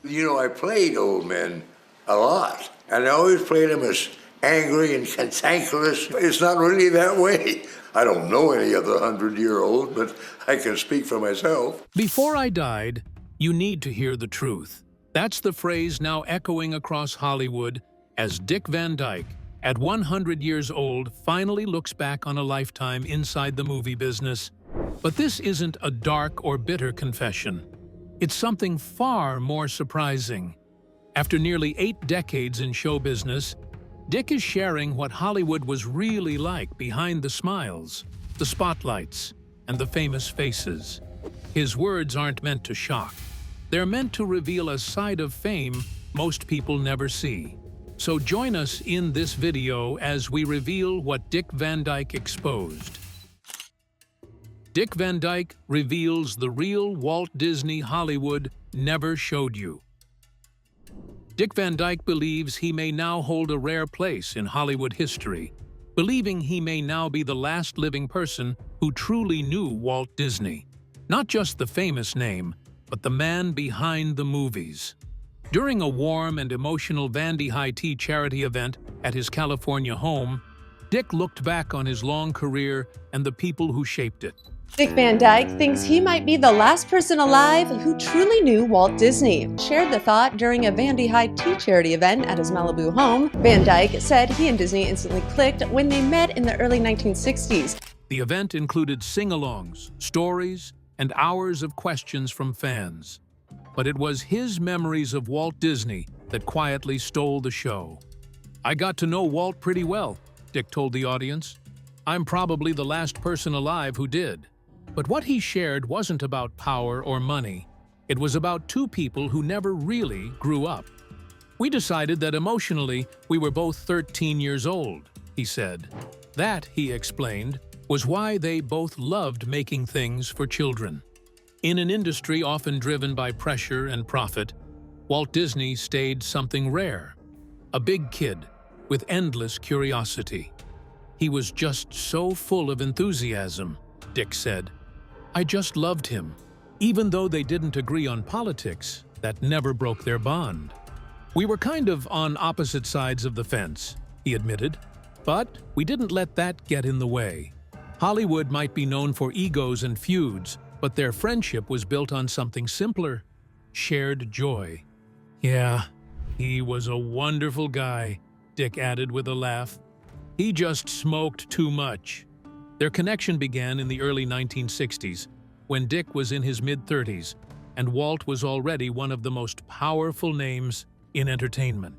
You know, I played old men a lot, and I always played them as angry and cantankerous. It's not really that way. I don't know any other 100-year-old, but I can speak for myself. Before I died, you need to hear the truth. That's the phrase now echoing across Hollywood as Dick Van Dyke, at 100 years old, finally looks back on a lifetime inside the movie business. But this isn't a dark or bitter confession. It's something far more surprising. After nearly 8 decades in show business, Dick is sharing what Hollywood was really like behind the smiles, the spotlights, and the famous faces. His words aren't meant to shock. They're meant to reveal a side of fame most people never see. So join us in this video as we reveal what Dick Van Dyke exposed. Dick Van Dyke reveals the real Walt Disney Hollywood never showed you. Dick Van Dyke believes he may now hold a rare place in Hollywood history, believing he may now be the last living person who truly knew Walt Disney. Not just the famous name, but the man behind the movies. During a warm and emotional Vandy High Tea charity event at his California home, Dick looked back on his long career and the people who shaped it. Dick Van Dyke thinks he might be the last person alive who truly knew Walt Disney. Shared the thought during a Vandy High Tea charity event at his Malibu home. Van Dyke said he and Disney instantly clicked when they met in the early 1960s. The event included sing-alongs, stories, and hours of questions from fans. But it was his memories of Walt Disney that quietly stole the show. "I got to know Walt pretty well," Dick told the audience. "I'm probably the last person alive who did." But what he shared wasn't about power or money. It was about two people who never really grew up. "We decided that emotionally we were both 13 years old," he said. That, he explained, was why they both loved making things for children. In an industry often driven by pressure and profit, Walt Disney stayed something rare. A big kid with endless curiosity. "He was just so full of enthusiasm," Dick said. "I just loved him." Even though they didn't agree on politics, that never broke their bond. "We were kind of on opposite sides of the fence," he admitted. "But we didn't let that get in the way." Hollywood might be known for egos and feuds, but their friendship was built on something simpler: shared joy. "Yeah, he was a wonderful guy," Dick added with a laugh. "He just smoked too much." Their connection began in the early 1960s, when Dick was in his mid-30s, and Walt was already one of the most powerful names in entertainment.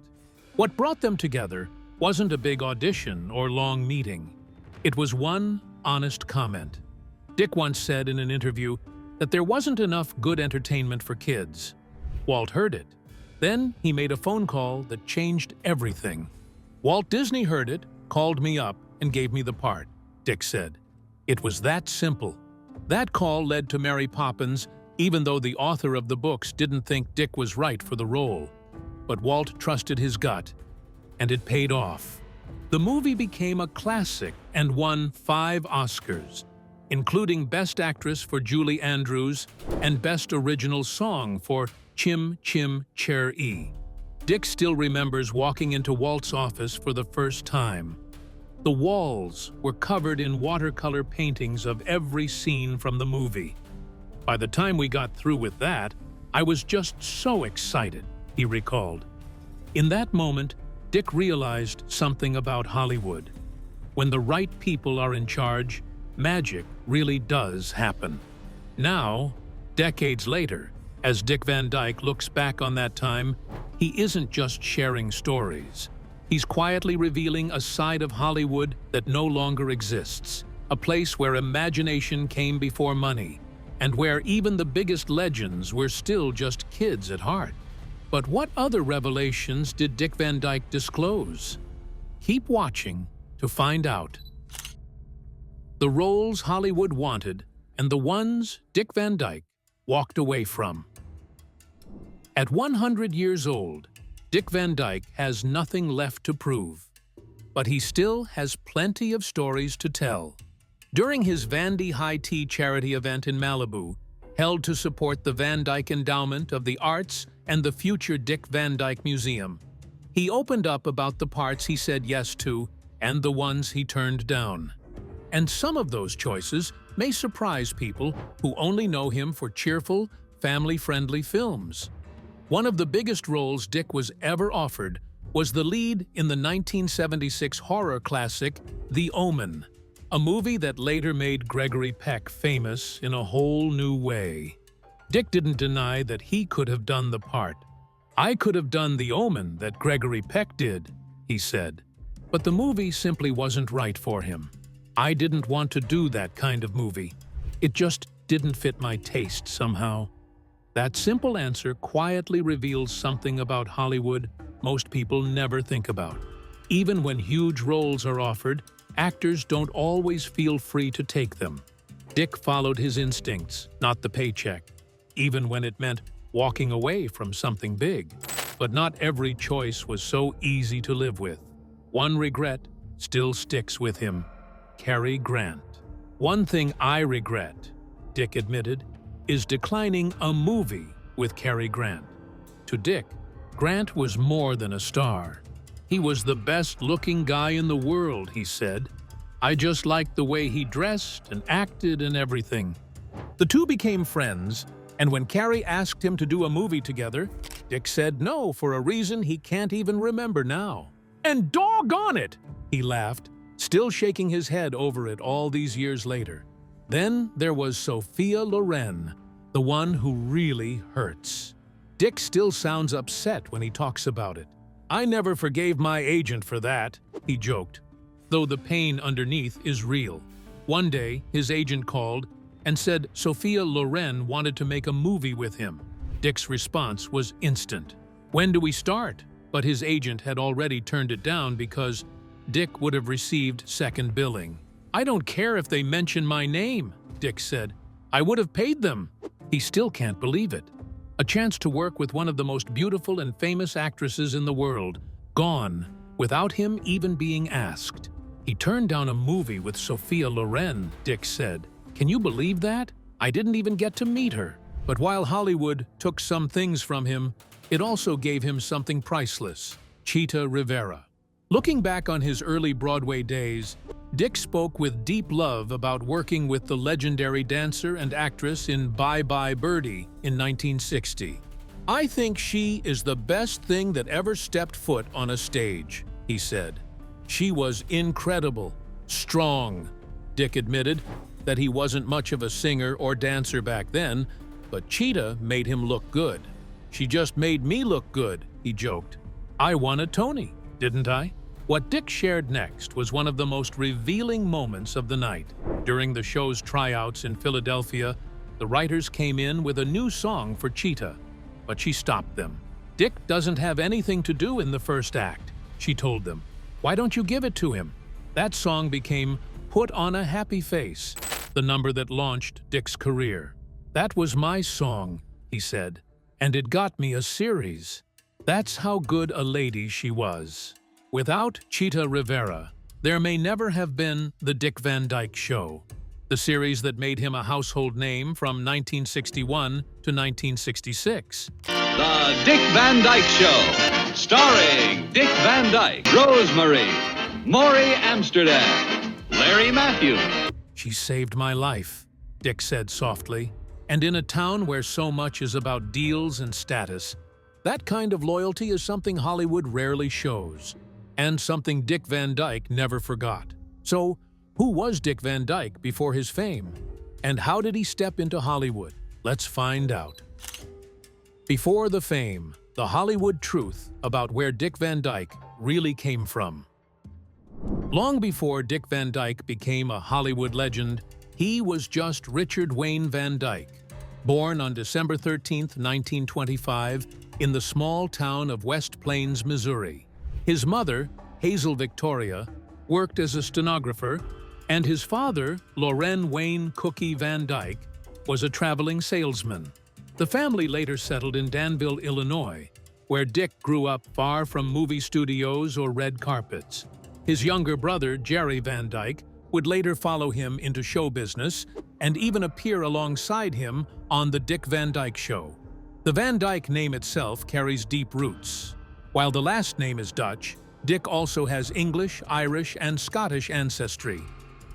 What brought them together wasn't a big audition or long meeting. It was one honest comment. Dick once said in an interview that there wasn't enough good entertainment for kids. Walt heard it. Then he made a phone call that changed everything. "Walt Disney heard it, called me up, and gave me the part," Dick said. It was that simple. That call led to Mary Poppins, even though the author of the books didn't think Dick was right for the role. But Walt trusted his gut, and it paid off. The movie became a classic and won 5 Oscars, including Best Actress for Julie Andrews and Best Original Song for Chim Chim Cher-ee. Dick still remembers walking into Walt's office for the first time. The walls were covered in watercolor paintings of every scene from the movie. "By the time we got through with that, I was just so excited," he recalled. In that moment, Dick realized something about Hollywood. When the right people are in charge, magic really does happen. Now, decades later, as Dick Van Dyke looks back on that time, he isn't just sharing stories. He's quietly revealing a side of Hollywood that no longer exists, a place where imagination came before money, and where even the biggest legends were still just kids at heart. But what other revelations did Dick Van Dyke disclose? Keep watching to find out. The roles Hollywood wanted and the ones Dick Van Dyke walked away from. At 100 years old, Dick Van Dyke has nothing left to prove, but he still has plenty of stories to tell. During his Vandy High Tea charity event in Malibu, held to support the Van Dyke Endowment of the Arts and the future Dick Van Dyke Museum. He opened up about the parts he said yes to and the ones he turned down. And some of those choices may surprise people who only know him for cheerful, family-friendly films. One of the biggest roles Dick was ever offered was the lead in the 1976 horror classic The Omen, a movie that later made Gregory Peck famous in a whole new way. Dick didn't deny that he could have done the part. "I could have done The Omen that Gregory Peck did," he said. But the movie simply wasn't right for him. "I didn't want to do that kind of movie. It just didn't fit my taste somehow." That simple answer quietly reveals something about Hollywood most people never think about. Even when huge roles are offered, actors don't always feel free to take them. Dick followed his instincts, not the paycheck, even when it meant walking away from something big. But not every choice was so easy to live with. One regret still sticks with him: Cary Grant. "One thing I regret," Dick admitted, "is declining a movie with Cary Grant." To Dick, Grant was more than a star. "He was the best-looking guy in the world," he said. "I just liked the way he dressed and acted and everything." The two became friends, and when Cary asked him to do a movie together, Dick said no for a reason he can't even remember now. "And doggone it!" he laughed, still shaking his head over it all these years later. Then there was Sophia Loren, the one who really hurts. Dick still sounds upset when he talks about it. "I never forgave my agent for that," he joked, though the pain underneath is real. One day, his agent called and said Sophia Loren wanted to make a movie with him. Dick's response was instant. "When do we start?" But his agent had already turned it down because Dick would have received second billing. "I don't care if they mention my name," Dick said. "I would have paid them." He still can't believe it. A chance to work with one of the most beautiful and famous actresses in the world, gone, without him even being asked. "He turned down a movie with Sophia Loren," Dick said. "Can you believe that? I didn't even get to meet her." But while Hollywood took some things from him, it also gave him something priceless: Chita Rivera. Looking back on his early Broadway days, Dick spoke with deep love about working with the legendary dancer and actress in Bye Bye Birdie in 1960. "I think she is the best thing that ever stepped foot on a stage," he said. "She was incredible, strong." Dick admitted that he wasn't much of a singer or dancer back then, but Chita made him look good. "She just made me look good," he joked. "I won a Tony, didn't I?" What Dick shared next was one of the most revealing moments of the night. During the show's tryouts in Philadelphia, the writers came in with a new song for Chita, but she stopped them. "Dick doesn't have anything to do in the first act," she told them. "Why don't you give it to him?" That song became Put on a Happy Face, the number that launched Dick's career. "That was my song," he said, "and it got me a series." That's how good a lady she was. Without Chita Rivera, there may never have been The Dick Van Dyke Show, the series that made him a household name from 1961 to 1966. The Dick Van Dyke Show, starring Dick Van Dyke, Rosemary, Maury Amsterdam, Larry Matthews. "She saved my life," Dick said softly. And in a town where so much is about deals and status, that kind of loyalty is something Hollywood rarely shows, and something Dick Van Dyke never forgot. So, who was Dick Van Dyke before his fame? And how did he step into Hollywood? Let's find out. Before the fame, the Hollywood truth about where Dick Van Dyke really came from. Long before Dick Van Dyke became a Hollywood legend, he was just Richard Wayne Van Dyke, born on December 13, 1925, in the small town of West Plains, Missouri. His mother, Hazel Victoria, worked as a stenographer, and his father, Loren Wayne Cookie Van Dyke, was a traveling salesman. The family later settled in Danville, Illinois, where Dick grew up far from movie studios or red carpets. His younger brother, Jerry Van Dyke, would later follow him into show business and even appear alongside him on The Dick Van Dyke Show. The Van Dyke name itself carries deep roots. While the last name is Dutch, Dick also has English, Irish, and Scottish ancestry,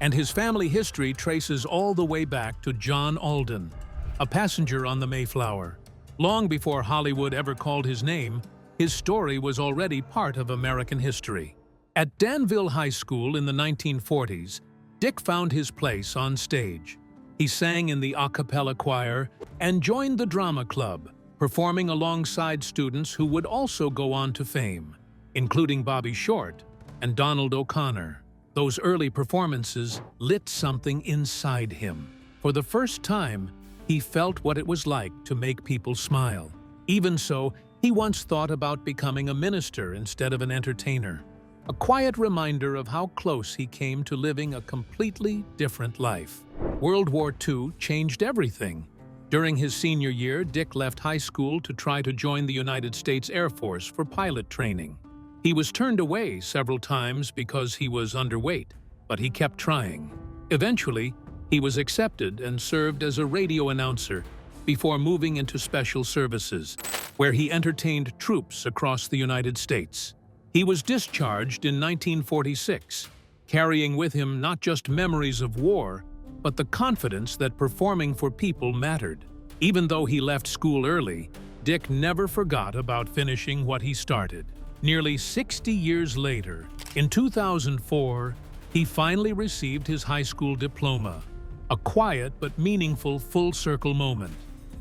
and his family history traces all the way back to John Alden, a passenger on the Mayflower. Long before Hollywood ever called his name, his story was already part of American history. At Danville High School in the 1940s, Dick found his place on stage. He sang in the a cappella choir and joined the drama club, performing alongside students who would also go on to fame, including Bobby Short and Donald O'Connor. Those early performances lit something inside him. For the first time, he felt what it was like to make people smile. Even so, he once thought about becoming a minister instead of an entertainer. A quiet reminder of how close he came to living a completely different life. World War II changed everything. During his senior year, Dick left high school to try to join the United States Air Force for pilot training. He was turned away several times because he was underweight, but he kept trying. Eventually, he was accepted and served as a radio announcer before moving into special services, where he entertained troops across the United States. He was discharged in 1946, carrying with him not just memories of war, but the confidence that performing for people mattered. Even though he left school early, Dick never forgot about finishing what he started. Nearly 60 years later, in 2004, he finally received his high school diploma, a quiet but meaningful full-circle moment.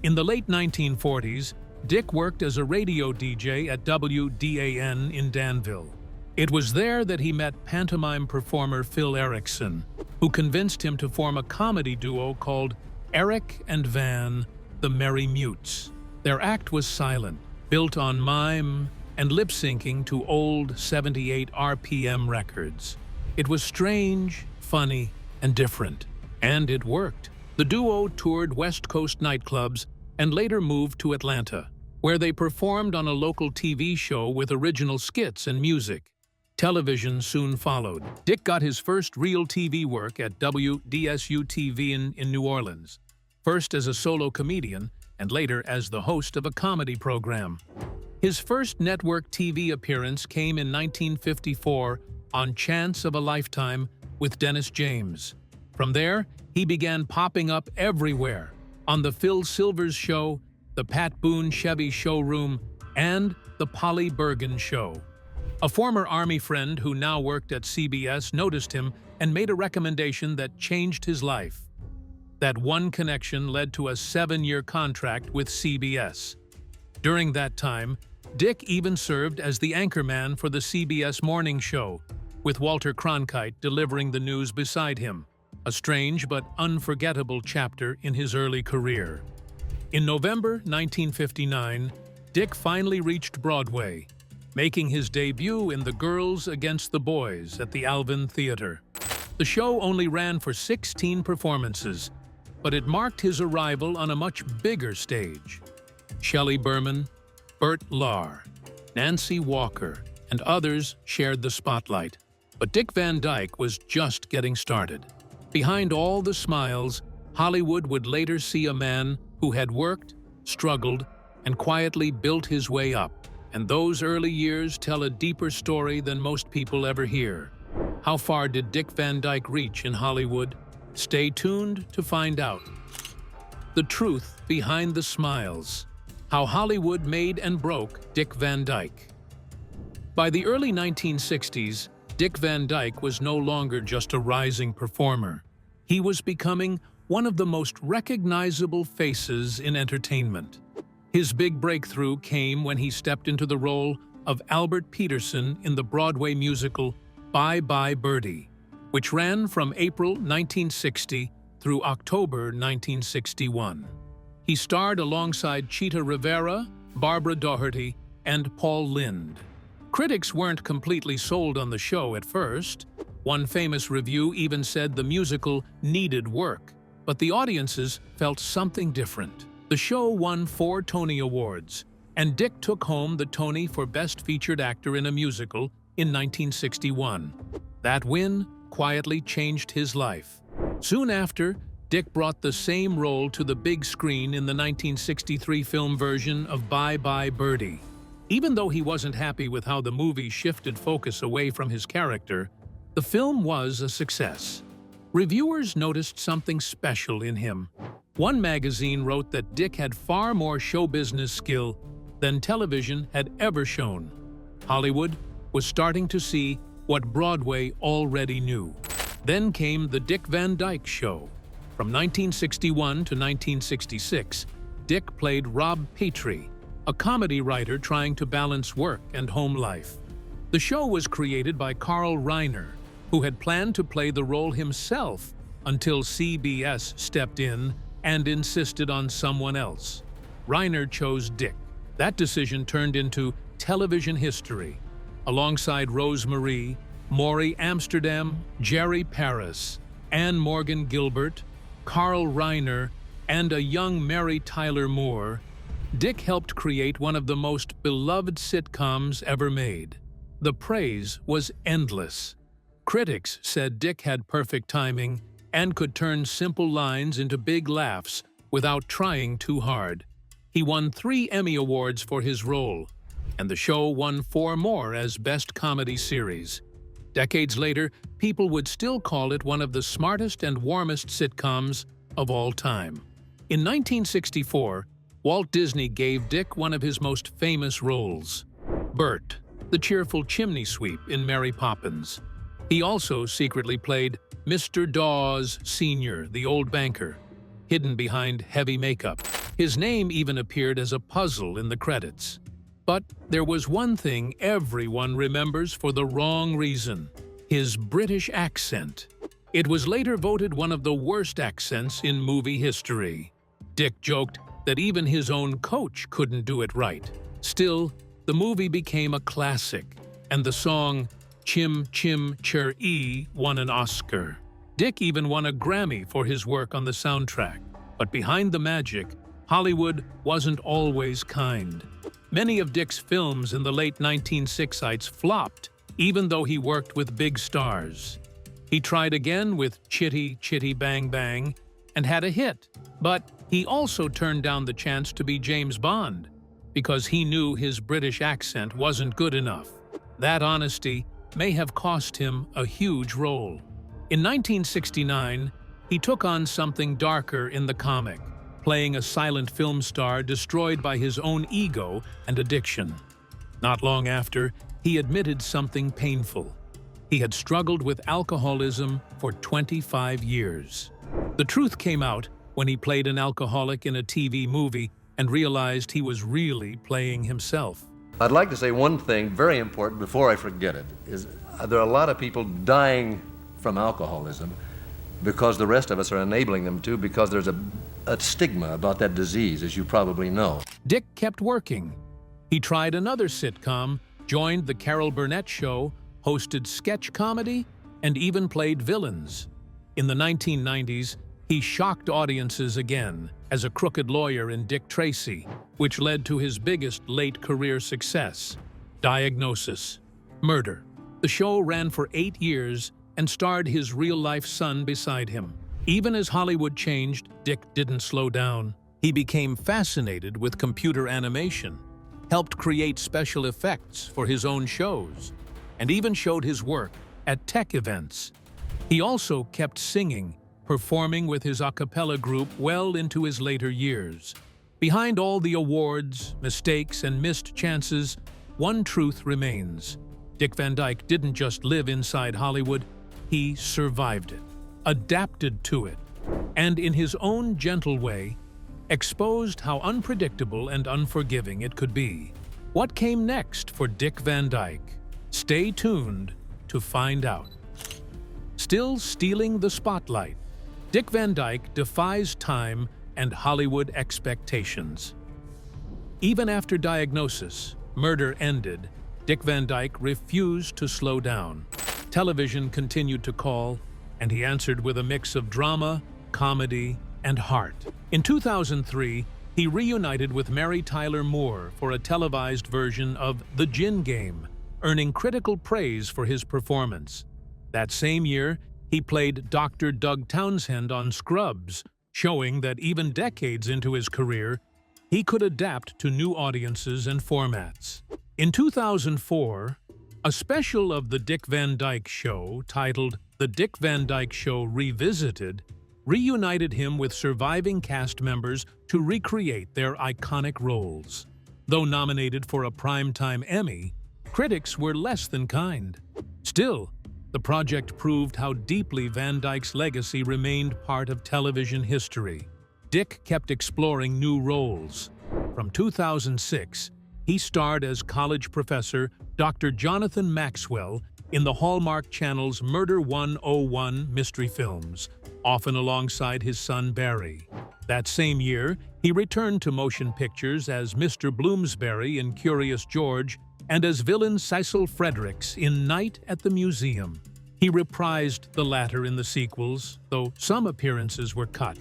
In the late 1940s, Dick worked as a radio DJ at WDAN in Danville. It was there that he met pantomime performer Phil Erickson, who convinced him to form a comedy duo called Eric and Van, the Merry Mutes. Their act was silent, built on mime and lip-syncing to old 78 RPM records. It was strange, funny, and different. And it worked. The duo toured West Coast nightclubs and later moved to Atlanta, where they performed on a local TV show with original skits and music. Television soon followed. Dick got his first real TV work at WDSU-TV in New Orleans, first as a solo comedian and later as the host of a comedy program. His first network TV appearance came in 1954 on Chance of a Lifetime with Dennis James. From there, he began popping up everywhere, on The Phil Silvers Show, The Pat Boone Chevy Showroom, and The Polly Bergen Show. A former Army friend who now worked at CBS noticed him and made a recommendation that changed his life. That one connection led to a 7-year contract with CBS. During that time, Dick even served as the anchorman for the CBS Morning Show, with Walter Cronkite delivering the news beside him, a strange but unforgettable chapter in his early career. In November 1959, Dick finally reached Broadway, making his debut in The Girls Against the Boys at the Alvin Theater. The show only ran for 16 performances, but it marked his arrival on a much bigger stage. Shelley Berman, Bert Lahr, Nancy Walker, and others shared the spotlight. But Dick Van Dyke was just getting started. Behind all the smiles, Hollywood would later see a man who had worked, struggled, and quietly built his way up. And those early years tell a deeper story than most people ever hear. How far did Dick Van Dyke reach in Hollywood? Stay tuned to find out. The truth behind the smiles. How Hollywood made and broke Dick Van Dyke. By the early 1960s, Dick Van Dyke was no longer just a rising performer. He was becoming one of the most recognizable faces in entertainment. His big breakthrough came when he stepped into the role of Albert Peterson in the Broadway musical Bye Bye Birdie, which ran from April 1960 through October 1961. He starred alongside Chita Rivera, Barbara Doherty, and Paul Lynde. Critics weren't completely sold on the show at first. One famous review even said the musical needed work, but the audiences felt something different. The show won 4 Tony Awards, and Dick took home the Tony for Best Featured Actor in a Musical in 1961. That win quietly changed his life. Soon after, Dick brought the same role to the big screen in the 1963 film version of Bye Bye Birdie. Even though he wasn't happy with how the movie shifted focus away from his character, the film was a success. Reviewers noticed something special in him. One magazine wrote that Dick had far more show business skill than television had ever shown. Hollywood was starting to see what Broadway already knew. Then came The Dick Van Dyke Show. From 1961 to 1966, Dick played Rob Petrie, a comedy writer trying to balance work and home life. The show was created by Carl Reiner, who had planned to play the role himself until CBS stepped in and insisted on someone else. Reiner chose Dick. That decision turned into television history. Alongside Rose Marie, Maury Amsterdam, Jerry Paris, Anne Morgan Gilbert, Carl Reiner, and a young Mary Tyler Moore, Dick helped create one of the most beloved sitcoms ever made. The praise was endless. Critics said Dick had perfect timing and could turn simple lines into big laughs without trying too hard. He won 3 Emmy Awards for his role, and the show won 4 more as Best Comedy Series. Decades later, people would still call it one of the smartest and warmest sitcoms of all time. In 1964, Walt Disney gave Dick one of his most famous roles, Bert, the cheerful chimney sweep in Mary Poppins. He also secretly played Mr. Dawes Sr., the old banker, hidden behind heavy makeup. His name even appeared as a puzzle in the credits. But there was one thing everyone remembers for the wrong reason: his British accent. It was later voted one of the worst accents in movie history. Dick joked that even his own coach couldn't do it right. Still, the movie became a classic, and the song Chim Chim Cher-ee won an Oscar. Dick even won a Grammy for his work on the soundtrack. But behind the magic, Hollywood wasn't always kind. Many of Dick's films in the late 1960s flopped, even though he worked with big stars. He tried again with Chitty Chitty Bang Bang and had a hit, but he also turned down the chance to be James Bond because he knew his British accent wasn't good enough. That honesty may have cost him a huge role. In 1969, he took on something darker in the comic, playing a silent film star destroyed by his own ego and addiction. Not long after, he admitted something painful. He had struggled with alcoholism for 25 years. The truth came out when he played an alcoholic in a TV movie and realized he was really playing himself. I'd like to say one thing very important before I forget it, is there are a lot of people dying from alcoholism because the rest of us are enabling them to, because there's a stigma about that disease, as you probably know. Dick kept working. He tried another sitcom, joined The Carol Burnett Show, hosted sketch comedy, and even played villains. In the 1990s, he shocked audiences again as a crooked lawyer in Dick Tracy, which led to his biggest late career success, Diagnosis: Murder. The show ran for 8 years and starred his real-life son beside him. Even as Hollywood changed, Dick didn't slow down. He became fascinated with computer animation, helped create special effects for his own shows, and even showed his work at tech events. He also kept singing, performing with his a cappella group well into his later years. Behind all the awards, mistakes, and missed chances, one truth remains. Dick Van Dyke didn't just live inside Hollywood, he survived it, adapted to it, and in his own gentle way, exposed how unpredictable and unforgiving it could be. What came next for Dick Van Dyke? Stay tuned to find out. Still stealing the spotlight, Dick Van Dyke defies time and Hollywood expectations. Even after Diagnosis, Murder ended, Dick Van Dyke refused to slow down. Television continued to call, and he answered with a mix of drama, comedy, and heart. In 2003, he reunited with Mary Tyler Moore for a televised version of The Gin Game, earning critical praise for his performance. That same year, he played Dr. Doug Townsend on Scrubs, showing that even decades into his career, he could adapt to new audiences and formats. In 2004, a special of The Dick Van Dyke Show, titled The Dick Van Dyke Show Revisited, reunited him with surviving cast members to recreate their iconic roles. Though nominated for a Primetime Emmy, critics were less than kind. Still, the project proved how deeply Van Dyke's legacy remained part of television history. Dick kept exploring new roles. From 2006, he starred as college professor Dr. Jonathan Maxwell in the Hallmark Channel's Murder 101 mystery films, often alongside his son Barry. That same year, he returned to motion pictures as Mr. Bloomsbury in Curious George and as villain Cecil Fredericks in Night at the Museum. He reprised the latter in the sequels, though some appearances were cut,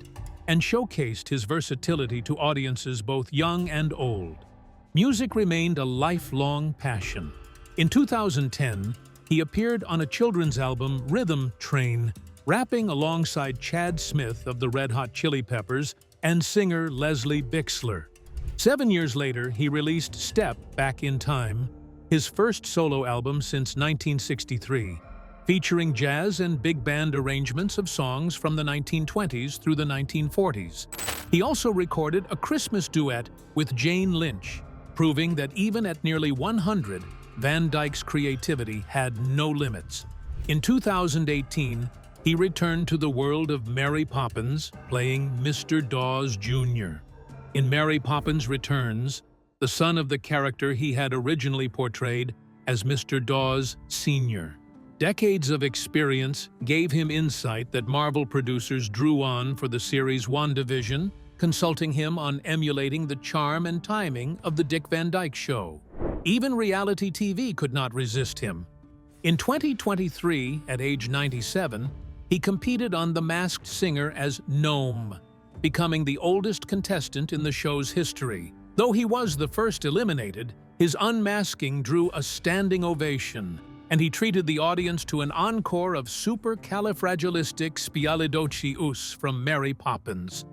and showcased his versatility to audiences both young and old. Music remained a lifelong passion. In 2010, he appeared on a children's album, Rhythm Train, rapping alongside Chad Smith of the Red Hot Chili Peppers and singer Leslie Bixler. 7 years later, he released Step Back in Time, his first solo album since 1963, featuring jazz and big band arrangements of songs from the 1920s through the 1940s. He also recorded a Christmas duet with Jane Lynch, proving that even at nearly 100, Van Dyke's creativity had no limits. In 2018, he returned to the world of Mary Poppins, playing Mr. Dawes Jr. In Mary Poppins Returns, the son of the character he had originally portrayed as Mr. Dawes Sr. Decades of experience gave him insight that Marvel producers drew on for the series WandaVision, consulting him on emulating the charm and timing of The Dick Van Dyke Show. Even reality TV could not resist him. In 2023, at age 97, he competed on The Masked Singer as Gnome, becoming the oldest contestant in the show's history. Though he was the first eliminated, his unmasking drew a standing ovation, and he treated the audience to an encore of Supercalifragilisticexpialidocious from Mary Poppins.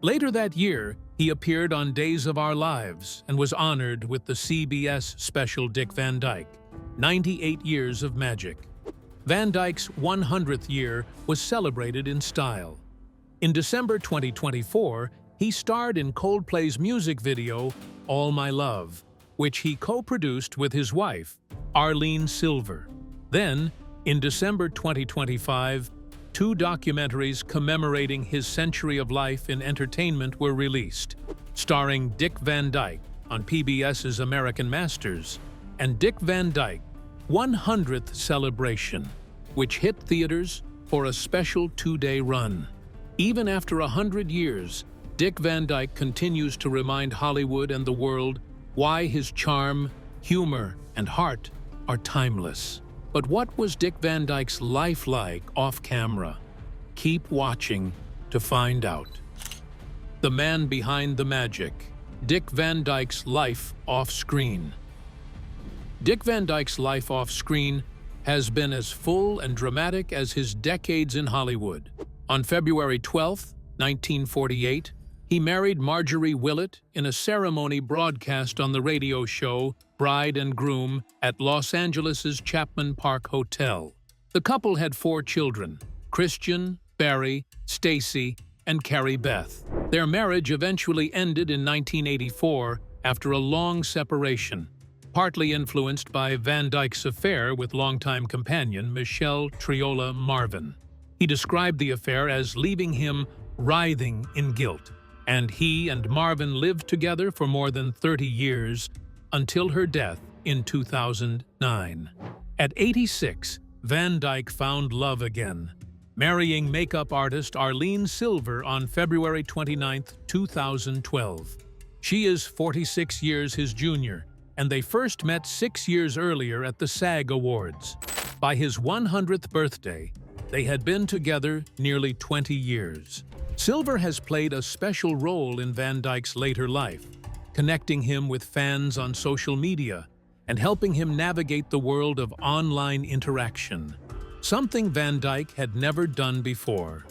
Later that year, he appeared on Days of Our Lives and was honored with the CBS special Dick Van Dyke, 98 Years of Magic. Van Dyke's 100th year was celebrated in style. In December 2024, he starred in Coldplay's music video, All My Love, which he co-produced with his wife, Arlene Silver. Then, in December 2025, 2 documentaries commemorating his century of life in entertainment were released, starring Dick Van Dyke on PBS's American Masters and Dick Van Dyke, 100th Celebration, which hit theaters for a special 2-day run. Even after 100 years, Dick Van Dyke continues to remind Hollywood and the world why his charm, humor, and heart are timeless. But what was Dick Van Dyke's life like off-camera? Keep watching to find out. The man behind the magic, Dick Van Dyke's life off-screen. Dick Van Dyke's life off-screen has been as full and dramatic as his decades in Hollywood. On February 12, 1948, he married Marjorie Willett in a ceremony broadcast on the radio show Bride and Groom at Los Angeles' Chapman Park Hotel. The couple had 4 children, Christian, Barry, Stacy, and Carrie Beth. Their marriage eventually ended in 1984 after a long separation, partly influenced by Van Dyke's affair with longtime companion Michelle Triola Marvin. He described the affair as leaving him writhing in guilt, and he and Marvin lived together for more than 30 years until her death in 2009. At 86, Van Dyke found love again, marrying makeup artist Arlene Silver on February 29, 2012. She is 46 years his junior, and they first met 6 years earlier at the SAG Awards. By his 100th birthday, they had been together nearly 20 years. Silver has played a special role in Van Dyke's later life, connecting him with fans on social media and helping him navigate the world of online interaction. something Van Dyke had never done before.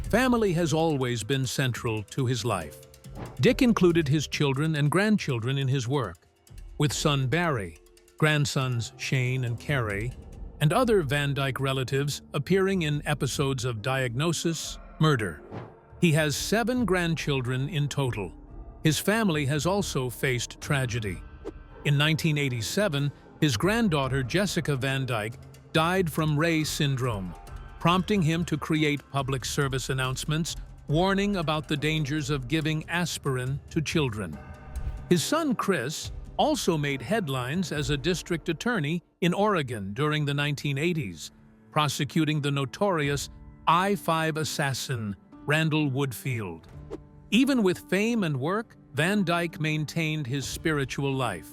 Family has always been central to his life. Dick included his children and grandchildren in his work, with son Barry, grandsons Shane and Carrie, and other Van Dyke relatives appearing in episodes of Diagnosis, Murder. He has 7 grandchildren in total. His family has also faced tragedy. In 1987, his granddaughter Jessica Van Dyke died from Reye syndrome, prompting him to create public service announcements warning about the dangers of giving aspirin to children. His son Chris also made headlines as a district attorney in Oregon during the 1980s, prosecuting the notorious I-5 assassin, Randall Woodfield. Even with fame and work, Van Dyke maintained his spiritual life.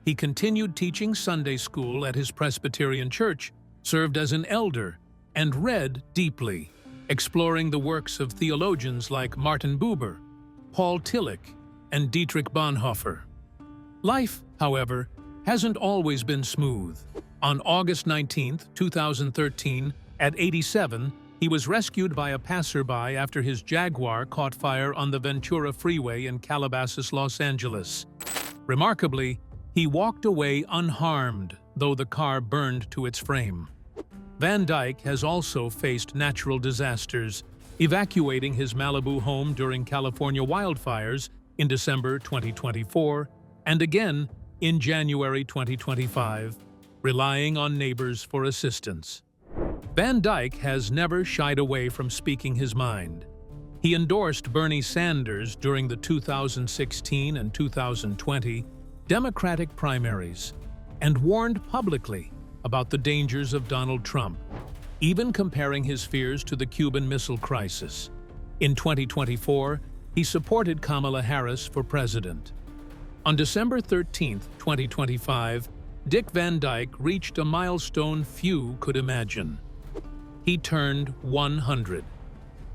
He continued teaching Sunday school at his Presbyterian church, served as an elder, and read deeply, exploring the works of theologians like Martin Buber, Paul Tillich, and Dietrich Bonhoeffer. Life, however, hasn't always been smooth. On August 19, 2013, at 87, he was rescued by a passerby after his Jaguar caught fire on the Ventura Freeway in Calabasas, Los Angeles. Remarkably, he walked away unharmed, though the car burned to its frame. Van Dyke has also faced natural disasters, evacuating his Malibu home during California wildfires in December 2024 and again in January 2025, relying on neighbors for assistance. Van Dyke has never shied away from speaking his mind. He endorsed Bernie Sanders during the 2016 and 2020 Democratic primaries and warned publicly about the dangers of Donald Trump, even comparing his fears to the Cuban Missile Crisis. In 2024, he supported Kamala Harris for president. On December 13, 2025, Dick Van Dyke reached a milestone few could imagine. He turned 100.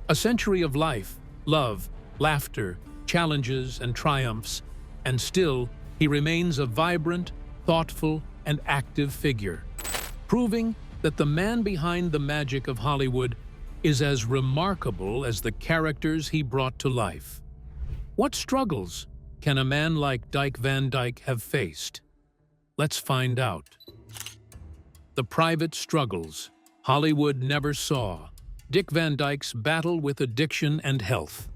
A century of life, love, laughter, challenges, and triumphs, and still, he remains a vibrant, thoughtful, and active figure, proving that the man behind the magic of Hollywood is as remarkable as the characters he brought to life. What struggles can a man like Dick Van Dyke have faced? Let's find out. The private struggles Hollywood never saw. Dick Van Dyke's battle with addiction and health.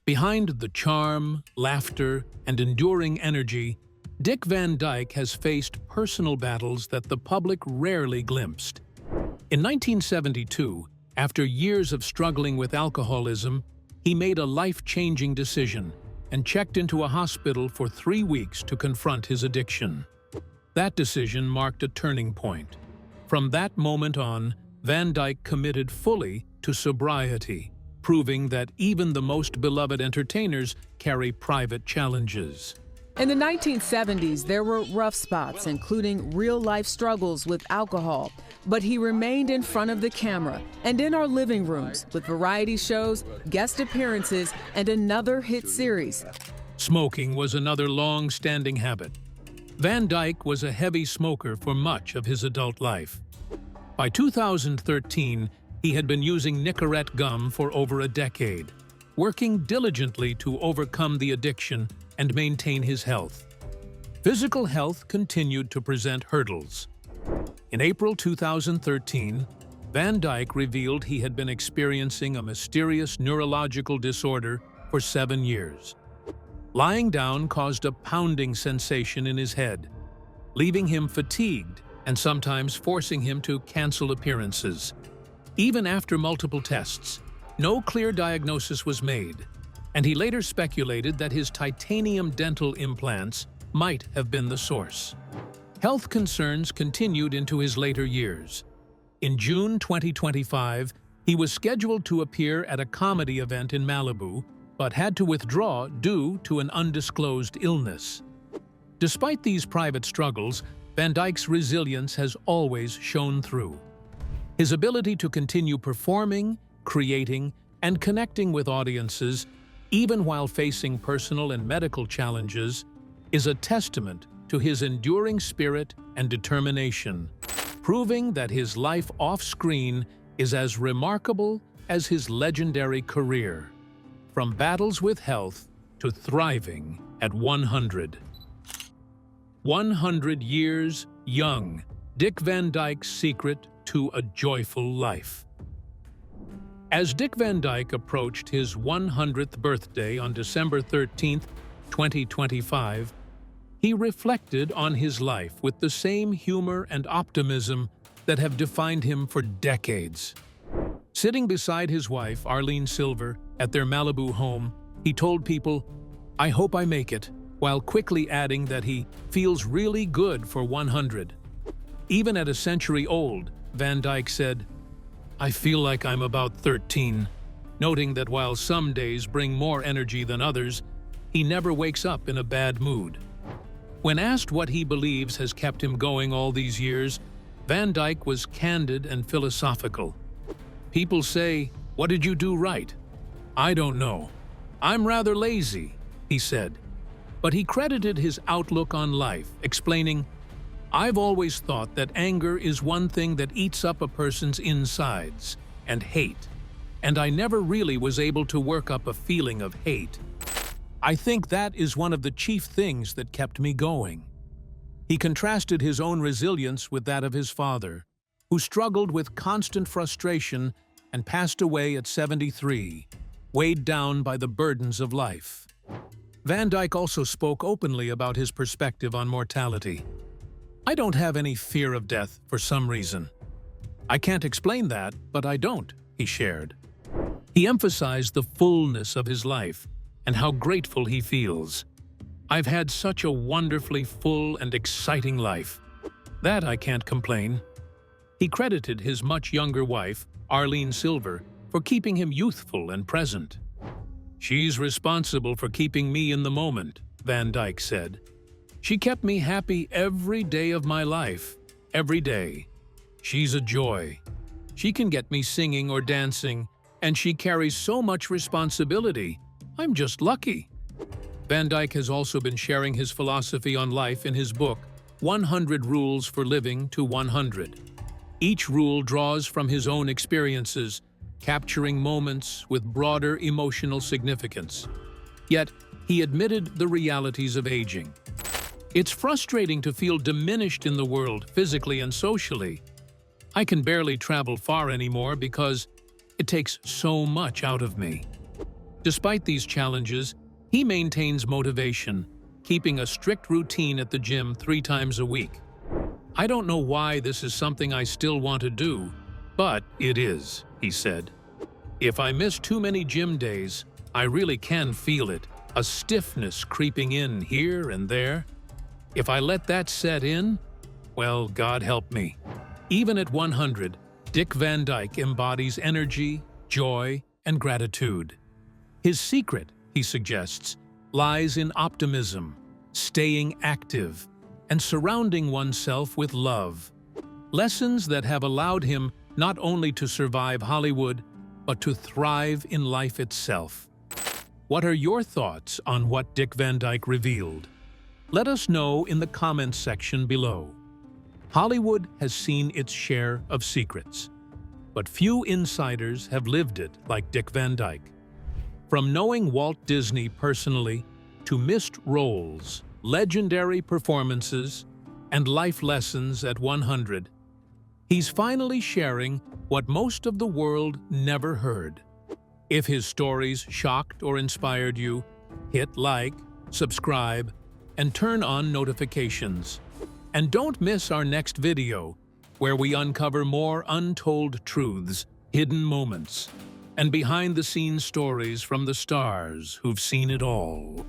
Behind the charm, laughter, and enduring energy, Dick Van Dyke has faced personal battles that the public rarely glimpsed. In 1972, after years of struggling with alcoholism, he made a life-changing decision and checked into a hospital for 3 weeks to confront his addiction. That decision marked a turning point. From that moment on, Van Dyke committed fully to sobriety, proving that even the most beloved entertainers carry private challenges. In the 1970s, there were rough spots, including real-life struggles with alcohol, but he remained in front of the camera and in our living rooms with variety shows, guest appearances, and another hit series. Smoking was another long-standing habit. Van Dyke was a heavy smoker for much of his adult life. By 2013, he had been using Nicorette gum for over a decade, working diligently to overcome the addiction and maintain his health. Physical health continued to present hurdles. In April 2013, Van Dyke revealed he had been experiencing a mysterious neurological disorder for 7 years. Lying down caused a pounding sensation in his head, leaving him fatigued and sometimes forcing him to cancel appearances. Even after multiple tests, no clear diagnosis was made, and he later speculated that his titanium dental implants might have been the source. Health concerns continued into his later years. In June 2025, he was scheduled to appear at a comedy event in Malibu, but had to withdraw due to an undisclosed illness. Despite these private struggles, Van Dyke's resilience has always shone through. His ability to continue performing, creating, and connecting with audiences, even while facing personal and medical challenges, is a testament to his enduring spirit and determination, proving that his life off-screen is as remarkable as his legendary career. From battles with health to thriving at 100. 100 years young, Dick Van Dyke's secret to a joyful life. As Dick Van Dyke approached his 100th birthday on December 13, 2025, he reflected on his life with the same humor and optimism that have defined him for decades. Sitting beside his wife, Arlene Silver, at their Malibu home, he told people, "I hope I make it," while quickly adding that he feels really good for 100. Even at a century old, Van Dyke said, "I feel like I'm about 13, noting that while some days bring more energy than others, he never wakes up in a bad mood. When asked what he believes has kept him going all these years, Van Dyke was candid and philosophical. "People say, 'What did you do right?' I don't know. I'm rather lazy," he said. But he credited his outlook on life, explaining, "I've always thought that anger is one thing that eats up a person's insides, and hate, and I never really was able to work up a feeling of hate. I think that is one of the chief things that kept me going." He contrasted his own resilience with that of his father, who struggled with constant frustration and passed away at 73, weighed down by the burdens of life. Van Dyke also spoke openly about his perspective on mortality. "I don't have any fear of death for some reason. I can't explain that, but I don't," he shared. He emphasized the fullness of his life and how grateful he feels. "I've had such a wonderfully full and exciting life. That I can't complain." He credited his much younger wife, Arlene Silver, for keeping him youthful and present. "She's responsible for keeping me in the moment," Van Dyke said. "She kept me happy every day of my life, every day. She's a joy. She can get me singing or dancing, and she carries so much responsibility. I'm just lucky." Van Dyke has also been sharing his philosophy on life in his book, 100 Rules for Living to 100. Each rule draws from his own experiences, capturing moments with broader emotional significance. Yet, he admitted the realities of aging. "It's frustrating to feel diminished in the world, physically and socially. I can barely travel far anymore because it takes so much out of me." Despite these challenges, he maintains motivation, keeping a strict routine at the gym 3 times a week. "I don't know why this is something I still want to do, but it is," he said. "If I miss too many gym days, I really can feel it, a stiffness creeping in here and there. If I let that set in, well, God help me." Even at 100, Dick Van Dyke embodies energy, joy, and gratitude. His secret, he suggests, lies in optimism, staying active, and surrounding oneself with love. Lessons that have allowed him not only to survive Hollywood, but to thrive in life itself. What are your thoughts on what Dick Van Dyke revealed? Let us know in the comments section below. Hollywood has seen its share of secrets, but few insiders have lived it like Dick Van Dyke. From knowing Walt Disney personally to missed roles, legendary performances, and life lessons at 100, he's finally sharing what most of the world never heard. If his stories shocked or inspired you, hit like, subscribe, and turn on notifications. And don't miss our next video, where we uncover more untold truths, hidden moments, and behind-the-scenes stories from the stars who've seen it all.